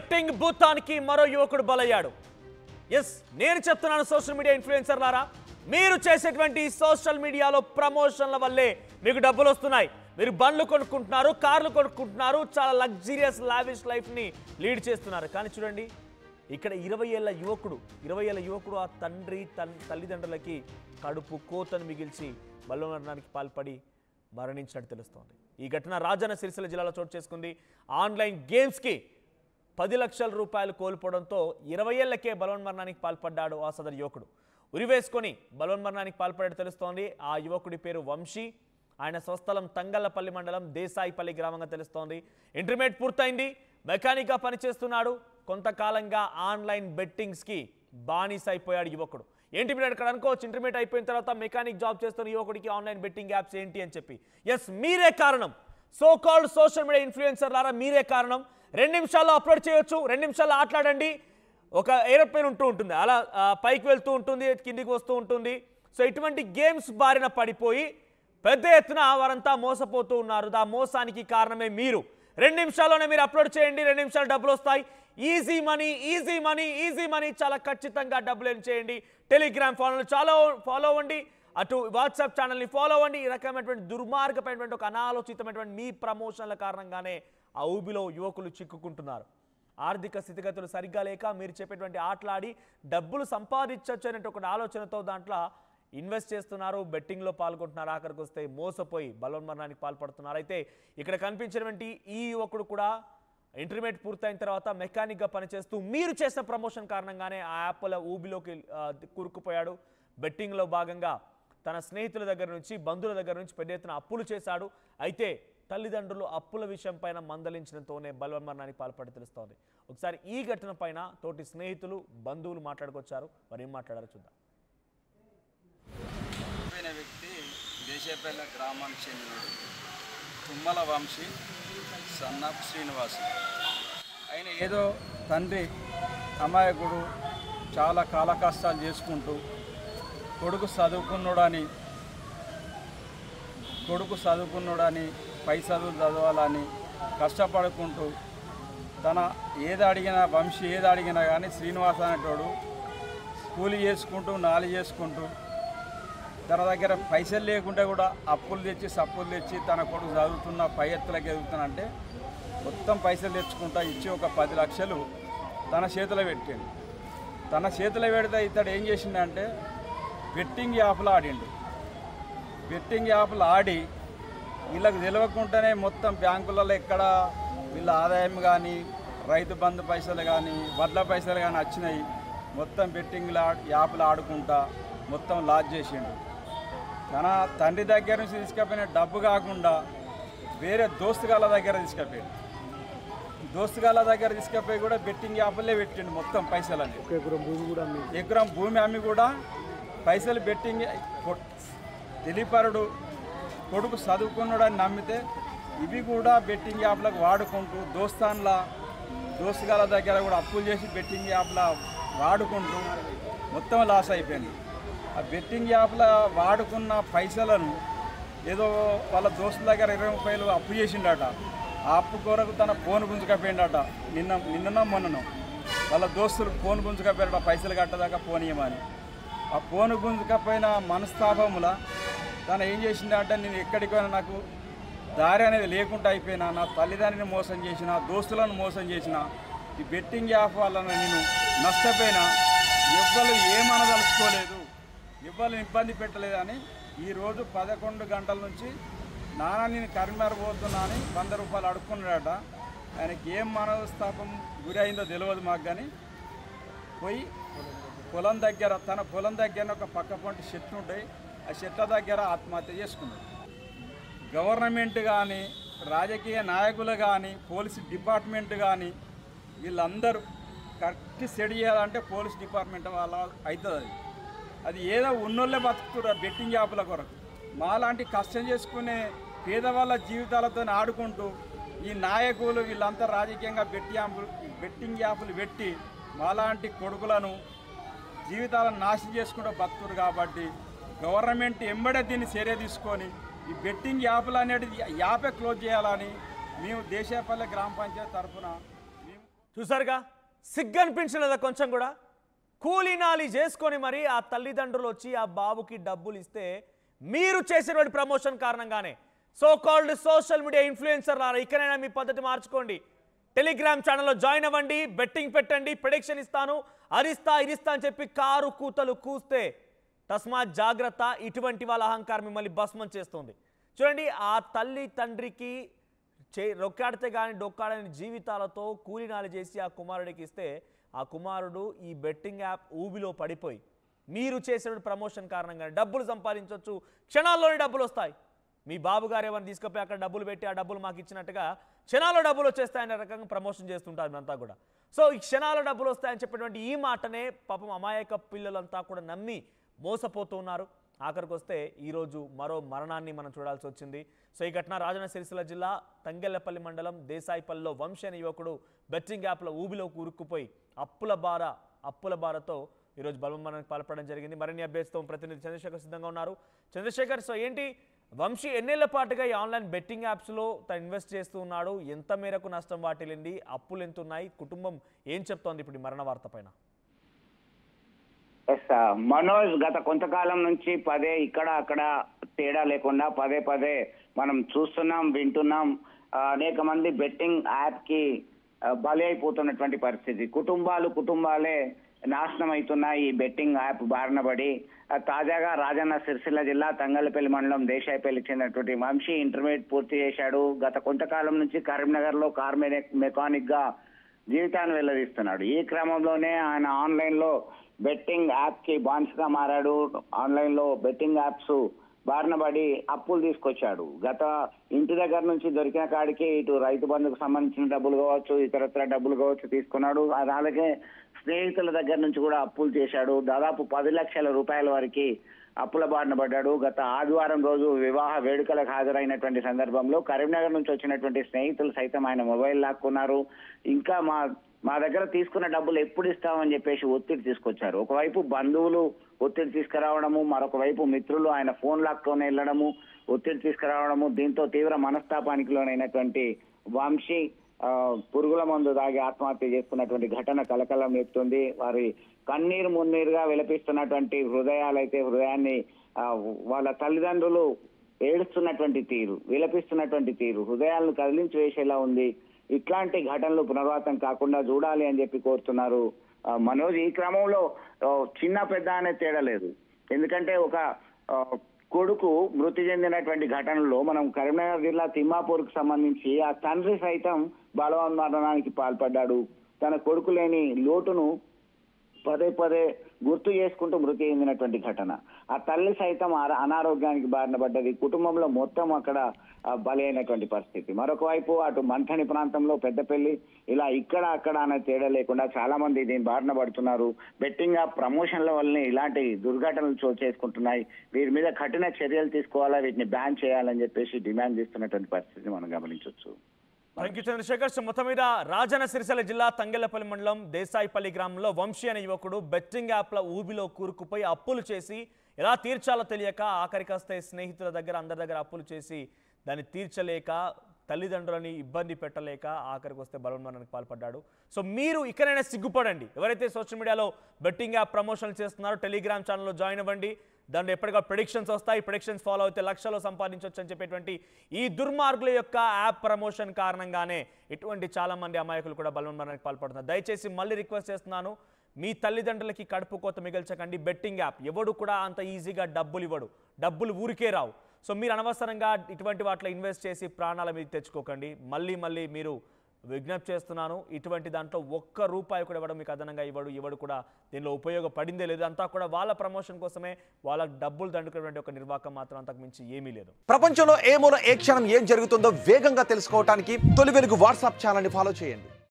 Betting భూతానికి మరో యువకుడు బలయ్యాడు. Yes, నేను చెప్తున్నాను సోషల్ మీడియా ఇన్ఫ్లుయెన్సర్లారా, మీరు చేసేటువంటి సోషల్ మీడియాలో ప్రమోషన్ల వల్లే మీకు డబ్బులు వస్తున్నాయి. మీరు బండ్లు కొనుక్కుంటున్నారు, కార్లు కొనుక్కుంటున్నారు, చాలా లగ్జరియస్ లావిష్ లైఫ్ని లీడ్ చేస్తున్నారు. కానీ చూడండి, ఇక్కడ 20 ఏళ్ల యువకుడు ఆ తల్లిదండ్రులకి కడుపు కోతను మిగిల్చి బలవమరణానికి పాల్పడి మరణించినట్టు తెలుస్తోంది. ఈ ఘటన రాజన్న సిరిసిల్ల జిల్లాలో చోటు చేసుకుంది. ఆన్లైన్ గేమ్స్కి 10 లక్షల రూపాయలు కోల్పోవడంతో 20 ఏళ్లకే బలవన్మరణానికి పాల్పడ్డాడు ఆ సదరు యువకుడు. ఉరివేసుకొని బలవన్మరణానికి పాల్పడ్డాడు తెలుస్తోంది. ఆ యువకుడి పేరు వంశీ. ఆయన స్వస్థలం తంగళ్లపల్లి మండలం దేశాయిపల్లి గ్రామంగా తెలుస్తోంది. ఇంటర్మీడియట్ పూర్తయింది, మెకానిక్గా పనిచేస్తున్నాడు. కొంతకాలంగా ఆన్లైన్ బెట్టింగ్స్కి బానిస అయిపోయాడు యువకుడు. ఏంటి మీరు అక్కడ అనుకోవచ్చు, ఇంటర్మీడియట్ అయిపోయిన తర్వాత మెకానిక్ జాబ్ చేస్తున్న యువకుడికి ఆన్లైన్ బెట్టింగ్ యాప్స్ ఏంటి అని చెప్పి. ఎస్, మీరే కారణం. సో కాల్డ్ సోషల్ మీడియా ఇన్ఫ్లుయెన్సర్లారా, మీరే కారణం. 2 నిమిషాల్లో అప్లోడ్ చేయొచ్చు, 2 నిమిషాల్లో ఆటలాడండి. ఒక ఏరోప్లేన్ ఉంటుంది, అలా పైకి వెళ్తూ ఉంటుంది, కిందికి వస్తూ ఉంటుంది. సో ఇటువంటి గేమ్స్ బారిన పడిపోయి పెద్ద ఎత్తున వారంతా మోసపోతూ ఉన్నారు. ఆ మోసానికి కారణమే మీరు. 2 నిమిషాల్లోనే మీరు అప్లోడ్ చేయండి, 2 నిమిషాలు డబ్బులు వస్తాయి. ఈజీ మనీ, చాలా ఖచ్చితంగా డబ్బులు ఎర్న్ చేయండి. టెలిగ్రామ్ ఫాలో అవ్వండి, అటు వాట్సాప్ ఛానల్ని ఫాలో అవ్వండి. ఈ రకమైనటువంటి దుర్మార్గమైనటువంటి ఒక అనాలోచితమైనటువంటి మీ ప్రమోషన్ల కారణంగానే ఆ ఊబిలో యువకులు చిక్కుకుంటున్నారు. ఆర్థిక స్థితిగతులు సరిగ్గా లేక మీరు చెప్పేటువంటి ఆటలాడి డబ్బులు సంపాదించవచ్చు అనే ఒక ఆలోచనతో దాంట్లో ఇన్వెస్ట్ చేస్తున్నారు, బెట్టింగ్లో పాల్గొంటున్నారు. ఆఖరికి వస్తే మోసపోయి బలవన్మరణానికి పాల్పడుతున్నారు. అయితే ఇక్కడ కనిపించినటువంటి ఈ యువకుడు కూడా ఇంటర్మీడియట్ పూర్తయిన తర్వాత మెకానిక్గా పనిచేస్తూ మీరు చేసిన ప్రమోషన్ కారణంగానే ఆ యాప్ల ఊబిలోకి కూరుకుపోయాడు. బెట్టింగ్లో భాగంగా తన స్నేహితుల దగ్గర నుంచి, బంధువుల దగ్గర నుంచి పెద్ద ఎత్తున అప్పులు చేశాడు. అయితే తల్లిదండ్రులు అప్పుల విషయం పైన మందలించడంతోనే బలవన్మరణానికి పాల్పడి తెలుస్తోంది. ఒకసారి ఈ ఘటన పైన తోటి స్నేహితులు, బంధువులు మాట్లాడుకొచ్చారు. మరి ఏం మాట్లాడారో చూద్దాం. వ్యక్తి దేశపల్లి గ్రామానికి చెందినడు తుమ్మల వంశీ, సన్నాఫ్ శ్రీనివాస్. ఆయన ఏదో తండ్రి అమాయకుడు, చాలా కాల కష్టాలు చేసుకుంటూ కొడుకు చదువుకున్నాడని పై చదువులు చదవాలని కష్టపడుకుంటూ తన వంశీ ఏది అడిగినా కానీ శ్రీనివాస్ అనేటోడు కూలి చేసుకుంటూ నాలి చేసుకుంటూ తన దగ్గర పైసలు లేకుండా కూడా అప్పులు తెచ్చి తన కొడుకు చదువుతున్న పై ఎత్తులకు ఎదుగుతానంటే మొత్తం పైసలు తెచ్చుకుంటా ఇచ్చి ఒక 10 లక్షలు తన చేతిలో పెట్టాడు. తన చేతిలో పెడితే ఇతడు ఏం చేసిండంటే బెట్టింగ్ యాప్లు ఆడిండు. బెట్టింగ్ యాప్లు ఆడి వీళ్ళకి తెలియకుండానే మొత్తం బ్యాంకులలో ఎక్కడ వీళ్ళ ఆదాయం కానీ, రైతు బంధు పైసలు కానీ, వడ్ల పైసలు కానీ వచ్చినాయి. మొత్తం బెట్టింగ్ యాప్లు ఆడుకుంటా మొత్తం లాస్ చేసిండు. తన తండ్రి దగ్గర నుంచి తీసుకుపోయిన డబ్బు కాకుండా వేరే దోస్తుగాళ్ళ దగ్గర తీసుకుపోయాడు. దోస్తుగాళ్ళ దగ్గర తీసుకుపోయి కూడా బెట్టింగ్ యాప్లే పెట్టిండు మొత్తం పైసలన్నీ. ఎకరం భూమి అమ్మి కూడా పైసలు బెట్టింగ్ తెలిపరుడు కొడుకు చదువుకున్నాడని నమ్మితే ఇవి కూడా బెట్టింగ్ యాప్లకు వాడుకుంటూ దోస్తుగాళ్ళ దగ్గర కూడా అప్పులు చేసి బెట్టింగ్ యాప్ల వాడుకుంటూ మొత్తం లాస్ అయిపోయింది. ఆ బెట్టింగ్ యాప్ల వాడుకున్న పైసలను ఏదో వాళ్ళ దోస్తుల దగ్గర 20 రూపాయలు అప్పు చేసిండట. ఆ అప్పు కొరకు తన ఫోన్ గుంజుకపోయిండట. నిన్ననో మొన్ననో వాళ్ళ దోస్తులు ఫోన్ గుంజుకపోయారట, పైసలు కట్టదాకా ఫోన్ ఇవ్వమని. ఆ ఫోన్ గుంజుకపోయిన మనస్తాపముల తను ఏం చేసిందంటే, నేను ఎక్కడికైనా నాకు దారి అనేది లేకుండా అయిపోయినా, నా తల్లిదండ్రిని మోసం చేసిన, దోస్తులను మోసం చేసిన, ఈ బెట్టింగ్ యాప్ వల్ల నేను నష్టపోయినా, ఎవ్వరు ఏమనదలుచుకోలేదు, ఎవ్వరు ఇబ్బంది పెట్టలేదని ఈరోజు 11 గంటల నుంచి నాన్న నేను కరీంనగర్ పోతున్నా అని 100 రూపాయలు అడుక్కున్నాడట. ఆయనకి ఏం మనస్తాపం గురి అయిందో తెలియదు మాకు, కానీ పోయి తన పొలం దగ్గర ఒక పక్క పొంటి చెట్లు ఉంటాయి, ఆ చెట్ల దగ్గర ఆత్మహత్య చేసుకున్నాడు. గవర్నమెంట్ కానీ, రాజకీయ నాయకులు కానీ, పోలీసు డిపార్ట్మెంట్ కానీ వీళ్ళందరూ కరెక్ట్ సెట్ చేయాలంటే పోలీస్ డిపార్ట్మెంట్ వాళ్ళ అవుతుంది. అది ఏదో ఉన్నోళ్ళే బతుకుతున్నారు బెట్టింగ్ యాప్ల కొరకు. మాలాంటి కష్టం చేసుకునే పేదవాళ్ళ జీవితాలతో ఆడుకుంటూ ఈ నాయకులు వీళ్ళంతా రాజకీయంగా బెట్టింగ్ యాప్లు పెట్టి మాలాంటి కొడుకులను జీవితాలను నాశనం చేసుకుంటూ బతుకురు. కాబట్టి గవర్నమెంట్ ఎంబడే దీన్ని చర్య తీసుకొని ఈ బెట్టింగ్ యాప్లు అనేది యాపే క్లోజ్ చేయాలని మేము దేశాపల్లి గ్రామ పంచాయతీ తరఫున చూసారుగా, సిగ్గు అనిపించలేదా కొంచెం కూడా? కూలీనాలి చేసుకొని మరి ఆ తల్లిదండ్రులు వచ్చి ఆ బాబుకి డబ్బులు ఇస్తే మీరు చేసేటువంటి ప్రమోషన్ కారణంగానే so called social media influencer లారా ఇకనైనా మీ పద్ధతి మార్చుకోండి. టెలిగ్రామ్ ఛానల్లో జాయిన్ అవ్వండి, బెట్టింగ్ పెట్టండి, ప్రెడిక్షన్ ఇస్తాను, అరిస్తా ఇరిస్తా అని చెప్పి కారు కూతలు కూస్తే తస్మాత్ జాగ్రత్త. ఇటువంటి వాళ్ళ అహంకారం మిమ్మల్ని భస్మం చేస్తుంది. చూడండి, ఆ తల్లి తండ్రికి రొక్కాడితే కానీ డొక్కాడని జీవితాలతో కూలినాలి చేసి ఆ కుమారుడికి ఇస్తే ఆ కుమారుడు ఈ బెట్టింగ్ యాప్ ఊబిలో పడిపోయి మీరు చేసిన ప్రమోషన్ కారణంగా డబ్బులు సంపాదించవచ్చు, క్షణాల్లోనే డబ్బులు వస్తాయి. మీ బాబు గారు ఏమైనా తీసుకుపోయి అక్కడ డబ్బులు పెట్టి ఆ డబ్బులు మాకు ఇచ్చినట్టుగా క్షణాల్లో డబ్బులు వచ్చేస్తాయనే రకంగా ప్రమోషన్ చేస్తుంటారు అంతా కూడా. సో ఈ క్షణాల్లో డబ్బులు వస్తాయని చెప్పినటువంటి ఈ మాటనే పాపం అమాయక పిల్లలంతా కూడా నమ్మి మోసపోతూ ఉన్నారు. ఆఖరికి వస్తే ఈరోజు మరో మరణాన్ని మనం చూడాల్సి వచ్చింది. సో ఈ ఘటన రాజన్న సిరిసిల్ల జిల్లా తంగెళ్లపల్లి మండలం దేశాయిపల్లిలో వంశీ అనే యువకుడు బెట్టింగ్ యాప్లో ఊబిలో కూరుకుపోయి అప్పుల బారతో ఈరోజు బలమరణానికి పాల్పడడం జరిగింది. మరిన్ని అప్డేట్స్తో ప్రతినిధి చంద్రశేఖర్ సిద్ధంగా ఉన్నారు. చంద్రశేఖర్, సో ఏంటి వంశీ ఎన్నేళ్ల పాటుగా ఈ ఆన్లైన్ బెట్టింగ్ యాప్స్లో తను ఇన్వెస్ట్ చేస్తూ ఉన్నాడు? ఎంత మేరకు నష్టం వాటిల్లింది? అప్పులు ఎంత ఉన్నాయి? కుటుంబం ఏం చెప్తోంది ఇప్పుడు మరణ వార్త పైన? మనోజ్, గత కొంతకాలం నుంచి ఇక్కడ అక్కడ తేడా లేకుండా పదే మనం చూస్తున్నాం, వింటున్నాం. అనేక మంది బెట్టింగ్ యాప్ కి బలి అయిపోతున్నటువంటి పరిస్థితి. కుటుంబాలే నాశనం అవుతున్నాయి ఈ బెట్టింగ్ యాప్ బారిన పడి. తాజాగా రాజన్న సిరిసిల్ల జిల్లా తంగళ్లపల్లి మండలం దేశాయిపల్లికి చెందినటువంటి వంశీ ఇంటర్మీడియట్ పూర్తి చేశాడు. గత కొంతకాలం నుంచి కరీంనగర్ లో కార్ మెకానిక్ గా జీవితాన్ని వెల్లదీస్తున్నాడు. ఈ క్రమంలోనే ఆయన ఆన్లైన్ లో బెట్టింగ్ యాప్ కి బానిసగా మారాడు. ఆన్లైన్ లో బెట్టింగ్ యాప్స్ బారిన పడి అప్పులు తీసుకొచ్చాడు. గత ఇంటి దగ్గర నుంచి దొరికిన కాడికి ఇటు రైతు బంధుకు సంబంధించిన డబ్బులు కావచ్చు, ఇతరత్ర డబ్బులు కావచ్చు తీసుకున్నాడు. అలాగే స్నేహితుల దగ్గర నుంచి కూడా అప్పులు చేశాడు. దాదాపు 10 లక్షల రూపాయల వరకు అప్పుల బారిన పడ్డాడు. గత ఆదివారం రోజు వివాహ వేడుకలకు హాజరైనటువంటి సందర్భంలో కరీంనగర్ నుంచి వచ్చినటువంటి స్నేహితులు సైతం ఆయన మొబైల్ లాక్కున్నారు. ఇంకా మా దగ్గర తీసుకున్న డబ్బులు ఎప్పుడు ఇస్తామని చెప్పేసి ఒత్తిడి తీసుకొచ్చారు. ఒకవైపు బంధువులు ఒత్తిడి తీసుకురావడము, మరొక వైపు మిత్రులు ఆయన ఫోన్ లాక్తోనే వెళ్ళడము, ఒత్తిడి తీసుకురావడము. దీంతో తీవ్ర మనస్తాపానికి లోనైనటువంటి వంశీ పురుగుల మందు దాగి ఆత్మహత్య చేసుకున్నటువంటి ఘటన కలకలం లేపుతుంది. వారి కన్నీరు మున్నీరుగా విలపిస్తున్నటువంటి హృదయాన్ని వాళ్ళ తల్లిదండ్రులు ఏడుస్తున్నటువంటి తీరు, విలపిస్తున్నటువంటి తీరు హృదయాలను కదిలించి వేసేలా ఉంది. ఇట్లాంటి ఘటనలు పునరావృతం కాకుండా చూడాలి అని చెప్పి కోరుతున్నారు. మనోజ్, ఈ క్రమంలో చిన్న పెద్ద అనే తేడా లేదు. ఎందుకంటే ఒక కొడుకు మృతి చెందినటువంటి ఘటనలో మనం కరీంనగర్ జిల్లా తిమ్మాపూర్కు సంబంధించి ఆ తండ్రి సైతం బలవన్మరణానికి పాల్పడ్డాడు. తన కొడుకు లేని లోటును పదే గుర్తు చేసుకుంటూ మృతి చెందినటువంటి ఘటన. ఆ తల్లి సైతం అనారోగ్యానికి బారిన పడ్డది. కుటుంబంలో మొత్తం అక్కడ బలి అయినటువంటి పరిస్థితి. మరొక వైపు అటు మంథని ప్రాంతంలో పెద్దపల్లి, ఇలా ఇక్కడ అక్కడ అనే తేడా లేకుండా చాలా మంది దీని బారిన పడుతున్నారు. బెట్టింగ్ యాప్ ప్రమోషన్ల వల్లనే ఇలాంటి దుర్ఘటనలు చోటు చేసుకుంటున్నాయి. వీరి మీద కఠిన చర్యలు తీసుకోవాలా, వీటిని బ్యాన్ చేయాలని చెప్పేసి డిమాండ్ చేస్తున్నటువంటి పరిస్థితిని మనం గమనించవచ్చు. Thank you Chandrashekar. మొత్తం మీద రాజన్న సిరిసిల్ల జిల్లా తంగెళ్లపల్లి మండలం దేశాయిపల్లి గ్రామంలో వంశీ అనే యువకుడు బెట్టింగ్ యాప్ల ఊబిలో కూరుకుపోయి అప్పులు చేసి ఎలా తీర్చాలో తెలియక ఆఖరికొస్తే స్నేహితుల దగ్గర అందరి దగ్గర అప్పులు చేసి దాన్ని తీర్చలేక తల్లిదండ్రులని ఇబ్బంది పెట్టలేక ఆఖరికి వస్తే బలవన్మరణానికి పాల్పడ్డాడు. సో మీరు ఇకనైనా సిగ్గుపడండి. ఎవరైతే సోషల్ మీడియాలో బెట్టింగ్ యాప్ ప్రమోషన్లు చేస్తున్నారో టెలిగ్రామ్ ఛానల్లో జాయిన్ అవ్వండి. దాంట్లో ఎప్పటికీ ప్రెడిక్షన్స్ వస్తాయి. ప్రెడిక్షన్స్ ఫాలో అయితే లక్షలు సంపాదించవచ్చు అని చెప్పేటువంటి ఈ దుర్మార్గుల యొక్క యాప్ ప్రమోషన్ కారణంగానే ఇటువంటి చాలామంది అమాయకులు కూడా బలవన్మరణానికి పాల్పడుతున్నారు. దయచేసి మళ్ళీ రిక్వెస్ట్ చేస్తున్నాను, మీ తల్లిదండ్రులకి కడుపు కోత మిగల్చకండి. బెట్టింగ్ యాప్ ఎవడు కూడా అంత ఈజీగా డబ్బులు ఇవ్వడు, డబ్బులు ఊరికే రావు. సో మీరు అనవసరంగా ఇటువంటి వాటిలో ఇన్వెస్ట్ చేసి ప్రాణాల మీద తెచ్చుకోకండి. మళ్ళీ మీరు విజ్ఞప్తి చేస్తున్నాను, ఇటువంటి దాంట్లో ₹1 కూడా ఇవ్వడం మీకు అదనంగా ఇవ్వడు కూడా దీనిలో ఉపయోగపడిందే లేదు. అంతా కూడా వాళ్ళ ప్రమోషన్ కోసమే వాళ్ళ డబ్బులు దండుకునేటువంటి ఒక నిర్వాహకం మాత్రం అంతకు మించి ఏమీ లేదు. ప్రపంచంలో ఏ మూల ఏ క్షణం ఏం జరుగుతుందో వేగంగా తెలుసుకోవడానికి తొలి వెలుగు వాట్సాప్ ఛానల్ని ఫాలో చేయండి.